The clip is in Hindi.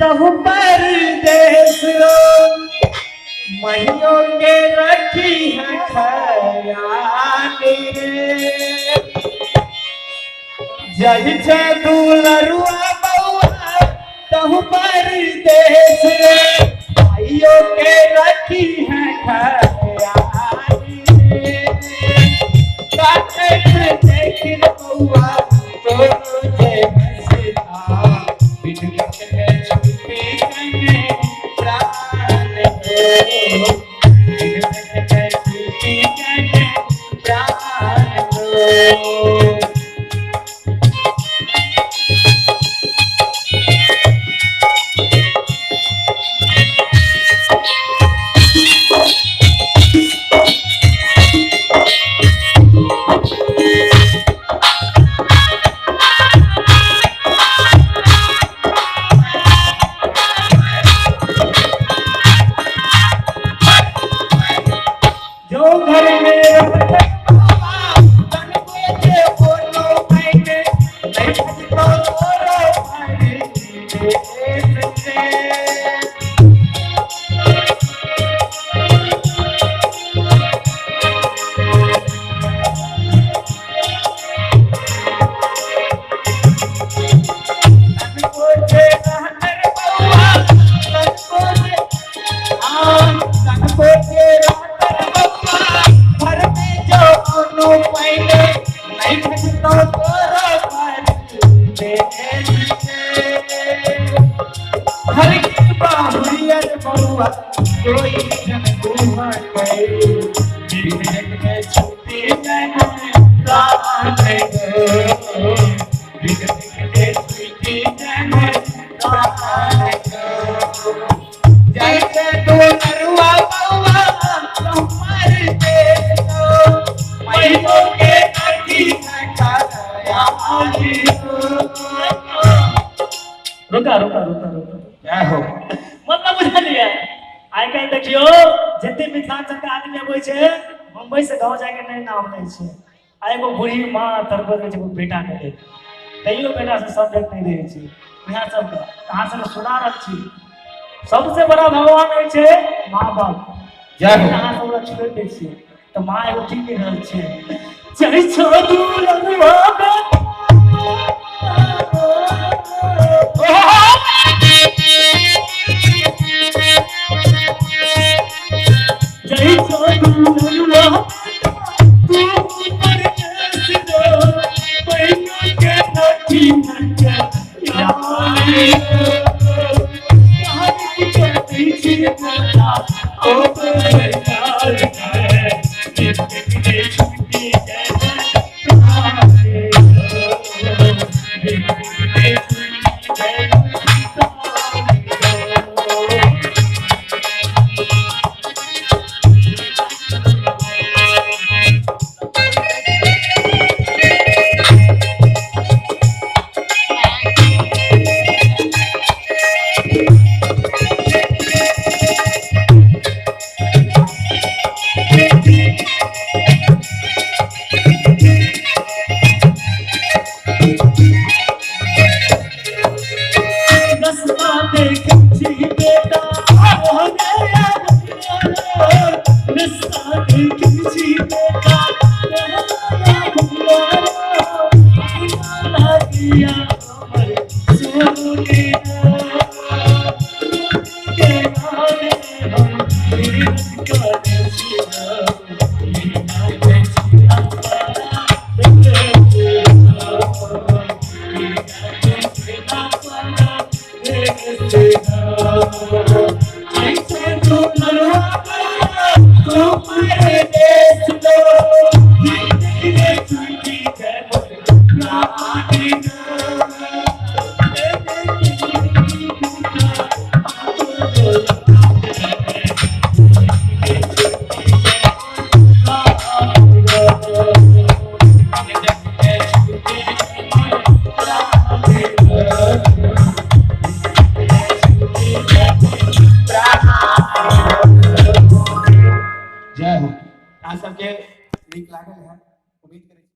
तहु परदेश महियों के रखी है खयाली रे जय जय दुलरुआ बउआ तहु परदेश भाइयों के रखी है खयाली रे काटे देख बउआ तुझे हंसता रुका रुका रुका रुका क्या हो मतलब बुझलिए आइ काल देखियो जते मिथिलांचल के आदमी अबै छै मुंबई से गांव जाके नहीं नाम नहीं छै आ एगो बूढ़ी मां तरबर के बेटा के ले तैयो बेटा से सब देख नहीं रहे छै यहां सब कहां से सुना रख छी सबसे बड़ा भगवान है छै मां बाप जय हो कहां से ओरा छोड़ दे छी तो मां एगो ठीक के रहल छै जय छो दुलरुआ